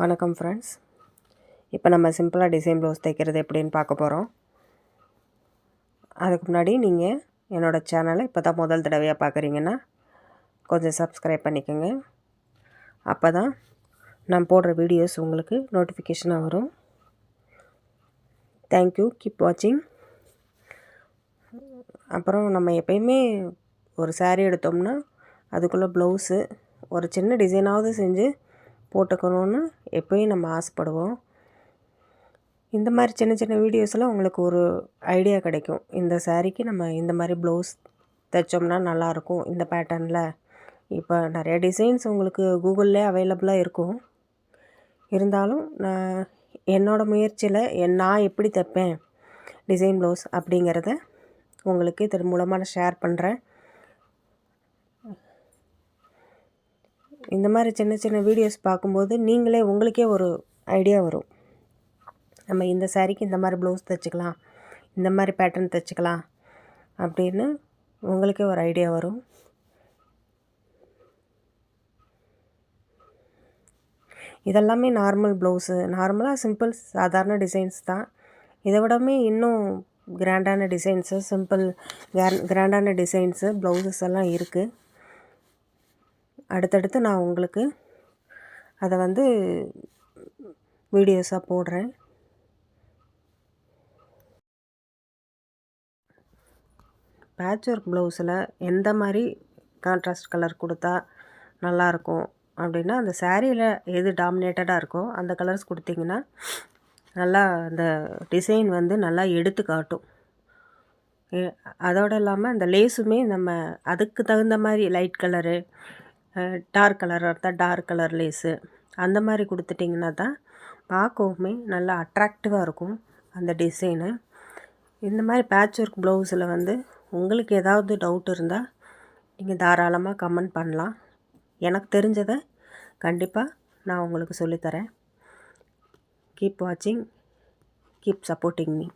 வணக்கம் ஃப்ரெண்ட்ஸ். இப்போ நம்ம சிம்பிளாக டிசைன் ப்ளவுஸ் தைக்கிறது எப்படின்னு பார்க்க போகிறோம். அதுக்கு முன்னாடி நீங்கள் என்னோடய சேனலை இப்போ தான் முதல் தடவையாக பார்க்குறீங்கன்னா கொஞ்சம் சப்ஸ்கிரைப் பண்ணிக்கோங்க. அப்போ தான் நான் போடுற வீடியோஸ் உங்களுக்கு நோட்டிஃபிகேஷனாக வரும். தேங்க்யூ, கீப் வாட்சிங். அப்புறம் நம்ம எப்பயுமே ஒரு saree எடுத்தோம்னா அதுக்குள்ளே ப்ளவுஸு ஒரு சின்ன டிசைனாவது செஞ்சு போட்டுக்கணும்னு எப்பயும் நம்ம ஆசைப்படுவோம். இந்த மாதிரி சின்ன சின்ன வீடியோஸில் உங்களுக்கு ஒரு ஐடியா கிடைக்கும். இந்த சாரீக்கு நம்ம இந்த மாதிரி ப்ளவுஸ் தைச்சோம்னா நல்லாயிருக்கும் இந்த பேட்டர்னில். இப்போ நிறைய டிசைன்ஸ் உங்களுக்கு கூகுள்லேயே அவைலபிளாக இருக்கும். இருந்தாலும் நான் என்னோடய முயற்சியில் நான் எப்படி தைப்பேன் டிசைன் ப்ளவுஸ் அப்படிங்கிறத உங்களுக்கு இதன் மூலமாக நான் ஷேர் பண்ணுறேன். இந்த மாதிரி சின்ன சின்ன வீடியோஸ் பார்க்கும்போது நீங்களே உங்களுக்கே ஒரு ஐடியா வரும். நம்ம இந்த சாரீக்கு இந்த மாதிரி ப்ளவுஸ் தைச்சிக்கலாம், இந்த மாதிரி பேட்டர்ன் தைச்சிக்கலாம் அப்படின்னு உங்களுக்கே ஒரு ஐடியா வரும். இதெல்லாமே நார்மல் ப்ளவுஸு, நார்மலாக சிம்பிள் சாதாரண டிசைன்ஸ் தான். இதை விடமே இன்னும் கிராண்டான டிசைன்ஸு, சிம்பிள் கிராண்டான டிசைன்ஸு ப்ளவுஸஸ் எல்லாம் இருக்குது. அடுத்தடுத்து நான் உங்களுக்கு அதை வீடியோஸாக போடுறேன். பேட்ச் ஒர்க் ப்ளவுஸில் எந்த மாதிரி கான்ட்ராஸ்ட் கலர் கொடுத்தா நல்லாயிருக்கும் அப்படின்னா, அந்த சாரியில் எது டாமினேட்டடாக இருக்கோ அந்த கலர்ஸ் கொடுத்திங்கன்னா நல்லா அந்த டிசைன் நல்லா எடுத்து காட்டும். அதோடு இல்லாமல் அந்த லேஸுமே நம்ம அதுக்கு தகுந்த மாதிரி லைட் கலரு, டார்க் கலராக இருந்தால் டார்க் கலர் லேஸு அந்த மாதிரி கொடுத்துட்டிங்கன்னா தான் பார்க்கவுமே நல்லா அட்ராக்டிவாக இருக்கும் அந்த டிசைனு. இந்த மாதிரி பேட்ச் ஒர்க் ப்ளவுஸில் உங்களுக்கு ஏதாவது டவுட் இருந்தால் நீங்கள் தாராளமாக கமெண்ட் பண்ணலாம். எனக்கு தெரிஞ்சதை கண்டிப்பாக நான் உங்களுக்கு சொல்லித்தரேன். கீப் வாட்சிங், கீப் சப்போர்ட்டிங் மீ.